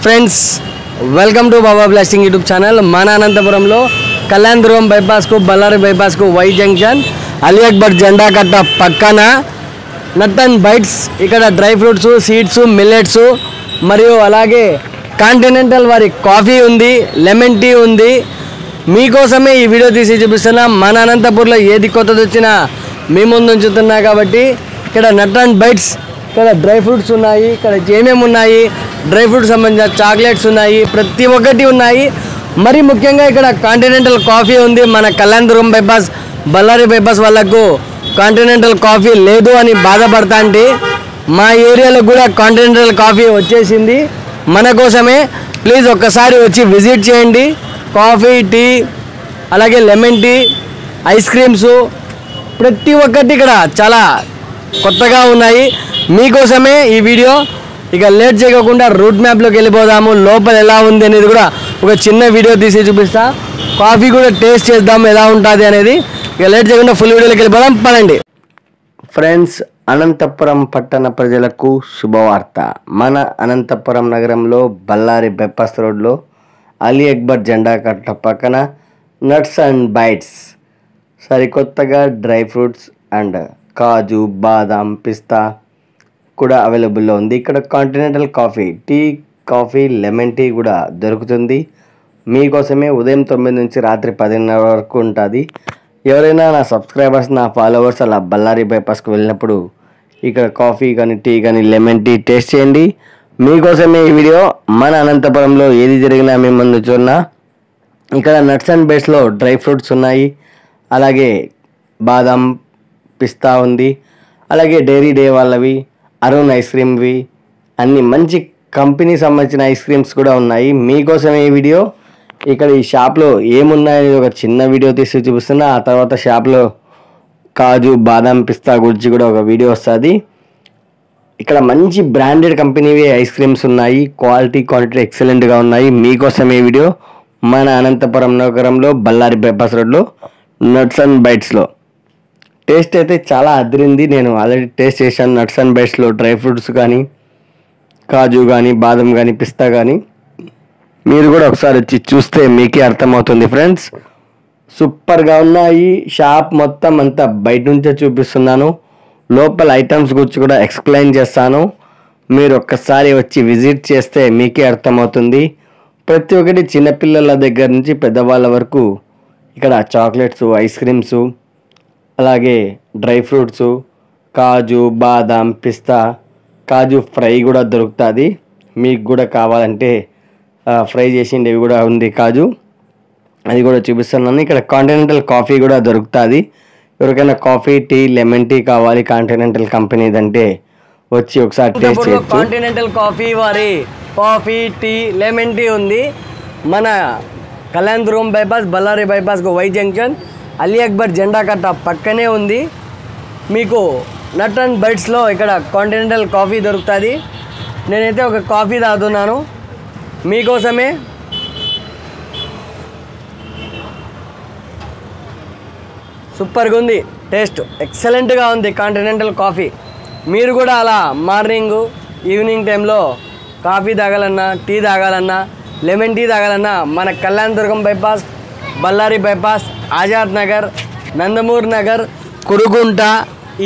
Friends, welcome to Baba blasting YouTube channel. మన అనంతపురంలో కళ్యాణదుర్గం బైపాస్కు బళ్ళారి బైపాస్కు వై జంక్షన్ అలీ అక్బర్ జెండా కట్ట పక్కన నట్ అండ్ బైట్స్. ఇక్కడ డ్రై ఫ్రూట్స్, సీడ్స్, మిల్లెట్స్ మరియు అలాగే కాంటినెంటల్ వారి కాఫీ ఉంది, లెమన్ టీ ఉంది. మీకోసమే ఈ వీడియో తీసి చూపిస్తున్నా. మన అనంతపూర్లో ఏది కొత్తది వచ్చినా మీ ముందు ఉంచుతున్నా కాబట్టి ఇక్కడ నట్ అండ్ బైట్స్, ఇక్కడ డ్రై ఫ్రూట్స్ ఉన్నాయి. ఇక్కడ ఏమేమి ఉన్నాయి, డ్రై ఫ్రూట్స్ సంబంధించిన చాక్లెట్స్ ఉన్నాయి, ప్రతి ఒక్కటి ఉన్నాయి. మరి ముఖ్యంగా ఇక్కడ కాంటినెంటల్ కాఫీ ఉంది. మన కళ్యాణదుర్గం బైపాస్, బళ్ళారి బైపాస్ వాళ్ళకు కాంటినెంటల్ కాఫీ లేదు అని బాధపడతా అంటే మా ఏరియాలో కూడా కాంటినెంటల్ కాఫీ వచ్చేసింది మన కోసమే. ప్లీజ్ ఒక్కసారి వచ్చి విజిట్ చేయండి. కాఫీ, టీ, అలాగే లెమన్ టీ, ఐస్ క్రీమ్స్ ప్రతి ఒక్కటి ఇక్కడ చాలా కొత్తగా ఉన్నాయి. మీకోసమే ఈ వీడియో. ఇక లేట్ చేయకుండా రూట్ మ్యాప్లోకి వెళ్ళిపోదాము. లోపల ఎలా ఉంది అనేది కూడా ఒక చిన్న వీడియో తీసి చూపిస్తా. కాఫీ కూడా టేస్ట్ చేద్దాం ఎలా ఉంటుంది అనేది. ఇక లేట్ చేయకుండా ఫుల్ వీడియోలోకి వెళ్ళిపోదాం, పదండి. ఫ్రెండ్స్, అనంతపురం పట్టణ ప్రజలకు శుభవార్త. మన అనంతపురం నగరంలో బళ్ళారి బైపాస్ రోడ్లో అలీ అక్బర్ జెండా కట్ట పక్కన నట్స్ అండ్ బైట్స్ సరికొత్తగా డ్రై ఫ్రూట్స్ అండ్ కాజు, బాదాం, పిస్తా కూడా అవైలబుల్లో ఉంది. ఇక్కడ continental coffee, tea, coffee, lemon tea కూడా దొరుకుతుంది. మీకోసమే ఉదయం 9 నుంచి రాత్రి 10:30 వరకు ఉంటుంది. ఎవరైనా నా సబ్స్క్రైబర్స్, నా ఫాలోవర్స్ అలా బళ్ళారి బైపాస్కి వెళ్ళినప్పుడు ఇక్కడ కాఫీ కానీ, టీ కానీ, లెమన్ టీ టేస్ట్ చేయండి. మీకోసమే ఈ వీడియో. మన అనంతపురంలో ఏది జరిగినా మీ ముందు చూన్నా. ఇక్కడ నట్స్ అండ్ బైట్స్లో డ్రై ఫ్రూట్స్ ఉన్నాయి, అలాగే బాదాం, పిస్తా ఉంది, అలాగే డైరీ డే వాళ్ళవి, అరుణ్ ఐస్ క్రీమ్వి, అన్ని మంచి కంపెనీ సంబంధించిన ఐస్ క్రీమ్స్ కూడా ఉన్నాయి. మీకోసమే ఈ వీడియో. ఇక్కడ ఈ షాప్లో ఏమున్నాయని ఒక చిన్న వీడియో తీసి చూపిస్తున్నా. ఆ తర్వాత షాప్లో కాజు, బాదాం, పిస్తా గురించి కూడా ఒక వీడియో వస్తుంది. ఇక్కడ మంచి బ్రాండెడ్ కంపెనీవి ఐస్ క్రీమ్స్ ఉన్నాయి. క్వాలిటీ, క్వాంటిటీ ఎక్సలెంట్గా ఉన్నాయి. మీకోసమే ఈ వీడియో. మన అనంతపురం నగరంలో బళ్ళారి బైపాస్ రోడ్లో నట్స్ అండ్ బైట్స్లో టేస్ట్ అయితే చాలా అదిరింది. నేను ఆల్రెడీ టేస్ట్ చేశాను. నట్స్ అండ్ బైట్స్లో డ్రై ఫ్రూట్స్ కానీ, కాజు కానీ, బాదం కానీ, పిస్తా కానీ. మీరు కూడా ఒకసారి వచ్చి చూస్తే మీకే అర్థమవుతుంది ఫ్రెండ్స్. సూపర్గా ఉన్నాయి. షాప్ మొత్తం అంతా బయట నుంచే చూపిస్తున్నాను. లోపల ఐటమ్స్ గురించి కూడా ఎక్స్ప్లెయిన్ చేస్తాను. మీరు ఒక్కసారి వచ్చి విజిట్ చేస్తే మీకే అర్థమవుతుంది. ప్రతి ఒక్కటి చిన్నపిల్లల దగ్గర నుంచి పెద్దవాళ్ళ వరకు ఇక్కడ చాక్లెట్స్, ఐస్ క్రీమ్స్, అలాగే డ్రై ఫ్రూట్స్, కాజు, బాదాం, పిస్తా, కాజు ఫ్రై కూడా దొరుకుతుంది. మీకు కూడా కావాలంటే ఫ్రై చేసిండేవి కూడా ఉంది కాజు, అది కూడా చూపిస్తున్నాను. ఇక్కడ కాంటినెంటల్ కాఫీ కూడా దొరుకుతుంది. ఎవరికైనా కాఫీ, టీ, లెమన్ టీ కావాలి కాంటినెంటల్ కంపెనీదంటే వచ్చి ఒకసారి టేస్ట్ చేయొచ్చు. కాంటినెంటల్ కాఫీ వారి కాఫీ, టీ, లెమన్ టీ ఉంది. మన కళ్యాణదుర్గం బైపాస్, బళ్ళారి బైపాస్కు వై జంక్షన్ అలీ అక్బర్ జెండా కట్ట పక్కనే ఉంది. మీకు నట్ అండ్ బైట్స్లో ఇక్కడ కాంటినెంటల్ కాఫీ దొరుకుతుంది. నేనైతే ఒక కాఫీ తాగుతున్నాను మీకోసమే. సూపర్గా ఉంది, టేస్ట్ ఎక్సలెంట్గా ఉంది కాంటినెంటల్ కాఫీ. మీరు కూడా అలా మార్నింగ్, ఈవినింగ్ టైంలో కాఫీ తాగాలన్నా, టీ తాగాలన్నా, లెమన్ టీ తాగాలన్నా మన కళ్యాణదుర్గం బైపాస్, బళ్ళారి బైపాస్, ఆజాద్ నగర్, నందమూర్ నగర్, కురుగుంట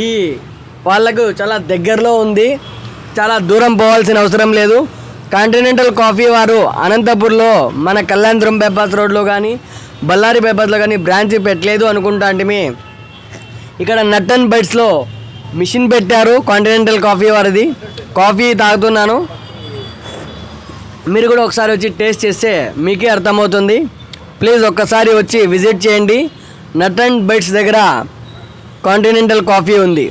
ఈ వాళ్ళకు చాలా దగ్గరలో ఉంది. చాలా దూరం పోవాల్సిన అవసరం లేదు. కాంటినెంటల్ కాఫీ వారు అనంతపూర్లో మన కళ్యాణదుర్గం బైపాస్ రోడ్లో కానీ, బళ్ళారి బైపాస్లో కానీ బ్రాంచ్ పెట్టలేదు అనుకుంటా. అంటే ఇక్కడ నట్ అండ్ బైట్స్లో మిషన్ పెట్టారు కాంటినెంటల్ కాఫీ వారిది. కాఫీ తాగుతున్నాను. మీరు కూడా ఒకసారి వచ్చి టేస్ట్ చేస్తే మీకే అర్థమవుతుంది. ప్లీజ్ ఒక్కసారి వచ్చి విజిట్ చేయండి. నట్ అండ్ బైట్స్ దగ్గర కాంటినెంటల్ కాఫీ ఉంది.